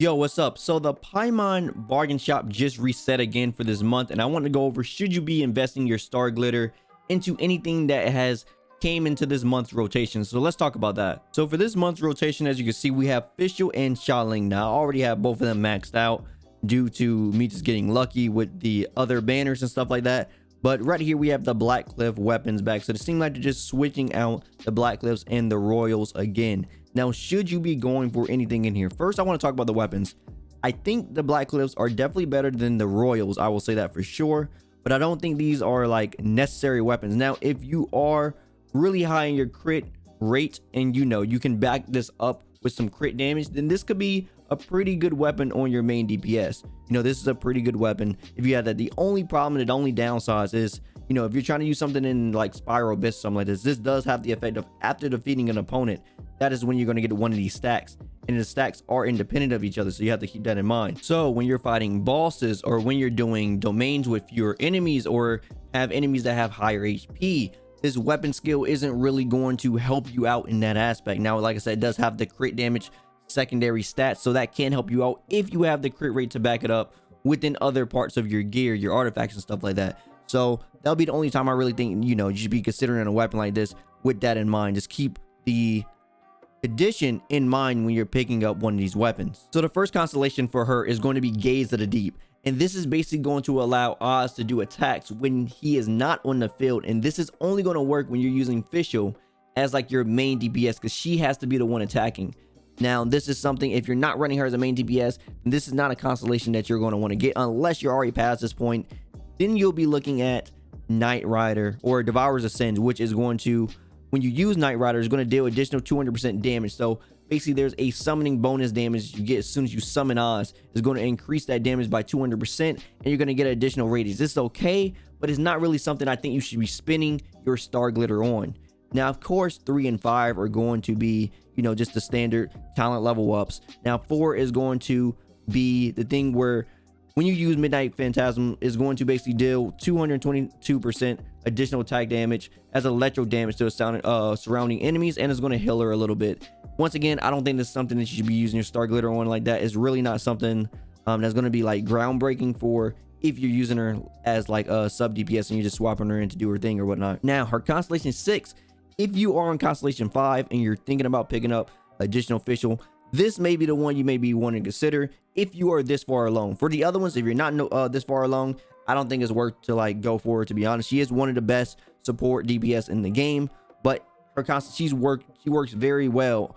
Yo, what's up? So the Paimon bargain shop just reset again for this month, and I want to go over, should you be investing your Starglitter into anything that has came into this month's rotation? So let's talk about that. So for this month's rotation, as you can see, we have Fischl and Xialing. Now I already have both of them maxed out due to me just getting lucky with the other banners and stuff like that. But right here we have the Black Cliff weapons back, so it seems like they're just switching out the Black Cliffs and the Royals again. Now, should you be going for anything in here? First, I want to talk about the weapons. I think the Black Cliffs are definitely better than the Royals. I will say that for sure. But I don't think these are like necessary weapons. Now, if you are really high in your crit rate and you can back this up with some crit damage, then this could be a pretty good weapon on your main DPS. This is a pretty good weapon if you have that. The only problem, the only downside is, if you're trying to use something in like Spiral Abyss or something like this does have the effect of, after defeating an opponent, that is when you're going to get one of these stacks, and the stacks are independent of each other, so you have to keep that in mind. So when you're fighting bosses, or when you're doing domains with your enemies, or have enemies that have higher HP, this weapon skill isn't really going to help you out in that aspect. Now, like I said, it does have the crit damage secondary stats, so that can help you out if you have the crit rate to back it up within other parts of your gear, your artifacts and stuff like that. So that'll be the only time I really think you should be considering a weapon like this with that in mind. Just keep the addition in mind when you're picking up one of these weapons. So the first constellation for her is going to be Gaze of the Deep, and this is basically going to allow Oz to do attacks when he is not on the field, and this is only going to work when you're using Fischl as like your main DPS, because she has to be the one attacking. Now, this is something, if you're not running her as a main DPS, this is not a constellation that you're going to want to get unless you're already past this point. Then you'll be looking at Knight Rider or Devourer's Ascend, which is going to, when you use Knight Rider, is going to deal additional 200% damage. So basically there's a summoning bonus damage you get as soon as you summon Oz. Is going to increase that damage by 200%, and you're going to get additional radius. This is okay, but it's not really something I think you should be spending your Starglitter on. Now, of course, 3 and 5 are going to be, just the standard talent level ups. Now, 4 is going to be the thing where when you use Midnight Phantasm, is going to basically deal 222% additional attack damage as electro damage to surrounding enemies, and is going to heal her a little bit. Once again, I don't think this is something that you should be using your Starglitter on like that. It's really not something that's going to be like groundbreaking for if you're using her as like a sub DPS and you're just swapping her in to do her thing or whatnot. Now, her Constellation 6, if you are on Constellation 5 and you're thinking about picking up additional Fischl, this may be the one you may be wanting to consider if you are this far along. For the other ones, if you're not this far along, I don't think it's worth to like go for it, to be honest. She is one of the best support DPS in the game, but her she works very well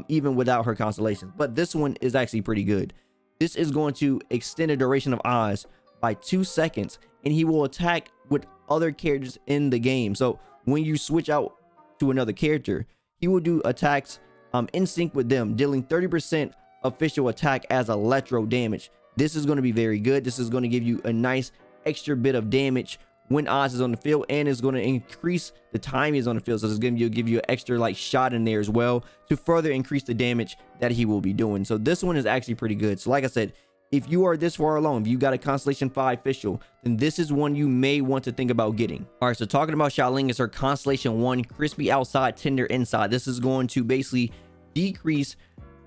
even without her constellation. But this one is actually pretty good. This is going to extend the duration of Oz by 2 seconds, and he will attack with other characters in the game. So when you switch out to another character, he will do attacks in sync with them, dealing 30% official attack as electro damage. This is going to be very good. This is going to give you a nice extra bit of damage when Oz is on the field, and is going to increase the time he's on the field. So it's going to give you an extra like shot in there as well to further increase the damage that he will be doing. So this one is actually pretty good. So like I said, if you are this far along, if you got a Constellation 5 Fischl, then this is one you may want to think about getting. All right, so talking about Xialing, is her Constellation 1, Crispy Outside, Tender Inside. This is going to basically decrease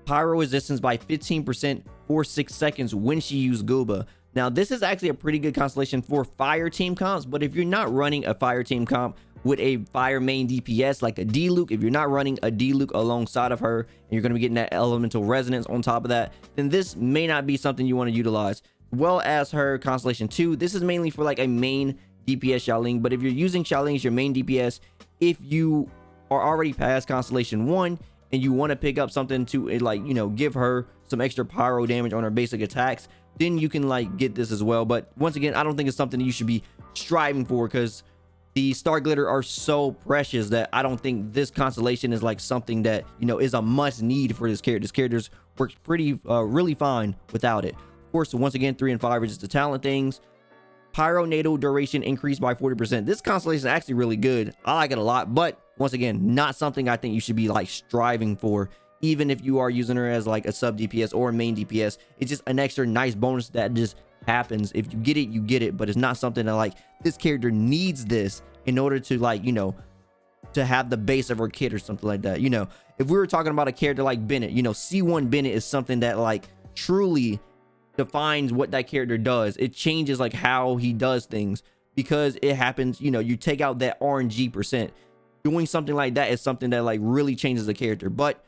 pyro resistance by 15% for 6 seconds when she used Gooba. Now, this is actually a pretty good constellation for fire team comps, but if you're not running a fire team comp with a fire main DPS like a D-Luke, if you're not running a D-Luke alongside of her, and you're going to be getting that elemental resonance on top of that, then this may not be something you want to utilize. Well, as her Constellation 2, this is mainly for like a main DPS Xialing, but if you're using Xialing as your main DPS, if you are already past Constellation 1 and you want to pick up something to like, give her some extra pyro damage on her basic attacks, then you can like get this as well. But once again, I don't think it's something you should be striving for, because the Starglitter are so precious that I don't think this constellation is like something that is a must need for this character. This character works pretty really fine without it. Of course, so once again, 3 and 5 are just the talent things. Pyro natal duration increased by 40%. This constellation is actually really good. I like it a lot, but once again, not something I think you should be like striving for, even if you are using her as like a sub DPS or a main DPS. It's just an extra nice bonus that just happens. If you get it, you get it, but it's not something that like this character needs this in order to like, to have the base of her kit or something like that. If we were talking about a character like Bennett, C1 Bennett is something that like truly defines what that character does. It changes like how he does things, because it happens, you know, you take out that RNG percent. Doing something like that is something that like really changes the character. But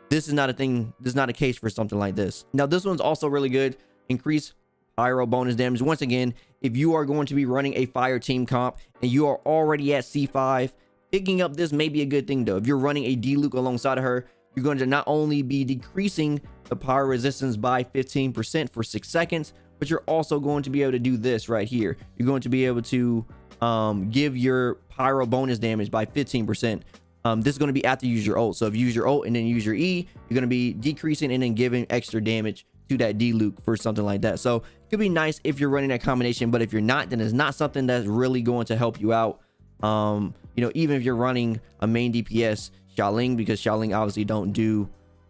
this is not a thing. This is not a case for something like this. Now, this one's also really good. Increase pyro bonus damage. Once again, if you are going to be running a fire team comp and you are already at C5, picking up this may be a good thing though. If you're running a D-Luke alongside of her, you're going to not only be decreasing the pyro resistance by 15% for 6 seconds, but you're also going to be able to do this right here. You're going to be able to give your pyro bonus damage by 15%. This is going to be after you use your ult. So if you use your ult and then use your E, you're going to be decreasing and then giving extra damage to that D-Luke for something like that. So it could be nice if you're running that combination, but if you're not, then it's not something that's really going to help you out. You know, even if you're running a main DPS Xiaoling, because Xiaoling obviously don't do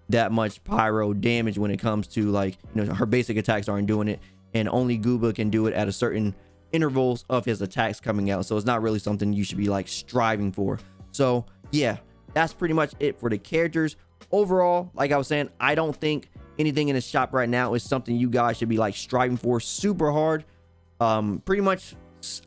that much pyro damage when it comes to, like, you know, her basic attacks aren't doing it, and only Gooba can do it at a certain intervals of his attacks coming out. So it's not really something you should be like striving for. So yeah, that's pretty much it for the characters. Overall, like I was saying, I don't think anything in the shop right now is something you guys should be like striving for super hard. Pretty much,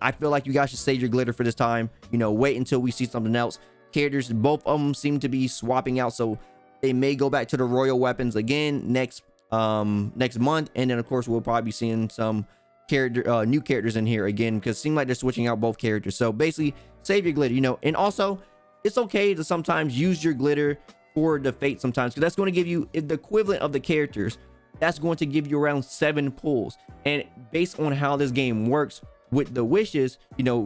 I feel like you guys should save your glitter for this time. You know, wait until we see something else. Characters, both of them seem to be swapping out, so they may go back to the royal weapons again next month, and then of course we'll probably be seeing some new characters in here again, because it seems like they're switching out both characters. So basically, save your glitter, you know. And also, it's okay to sometimes use your glitter for the fate sometimes, because that's going to give you the equivalent of the characters. That's going to give you around 7 pulls, and based on how this game works with the wishes, you know,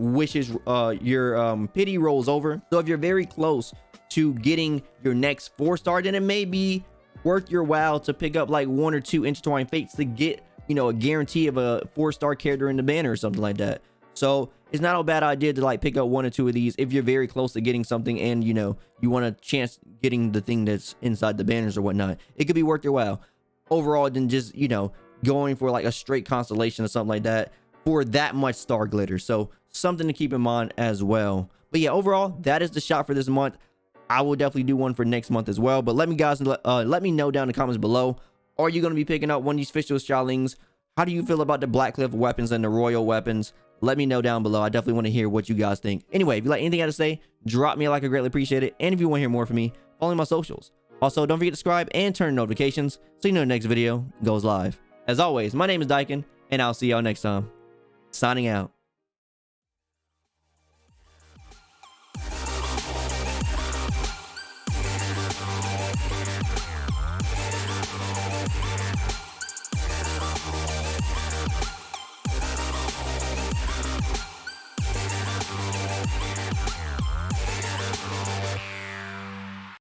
your pity rolls over. So if you're very close to getting your next 4-star, then it may be worth your while to pick up like 1 or 2 intertwined fates to get, you know, a guarantee of a 4-star character in the banner or something like that. So it's not a bad idea to like pick up 1 or 2 of these if you're very close to getting something, and you know, you want a chance getting the thing that's inside the banners or whatnot. It could be worth your while overall than just, you know, going for like a straight constellation or something like that for that much star glitter. So something to keep in mind as well. But yeah, overall, that is the shop for this month. I will definitely do one for next month as well. But let me know down in the comments below. Are you going to be picking up one of these official Xiaolings? How do you feel about the Blackcliff weapons and the royal weapons? Let me know down below. I definitely want to hear what you guys think. Anyway, if you like anything I have to say, drop me a like. I greatly appreciate it. And if you want to hear more from me, follow my socials. Also, don't forget to subscribe and turn notifications so you know the next video goes live. As always, my name is Daikin, and I'll see y'all next time. Signing out.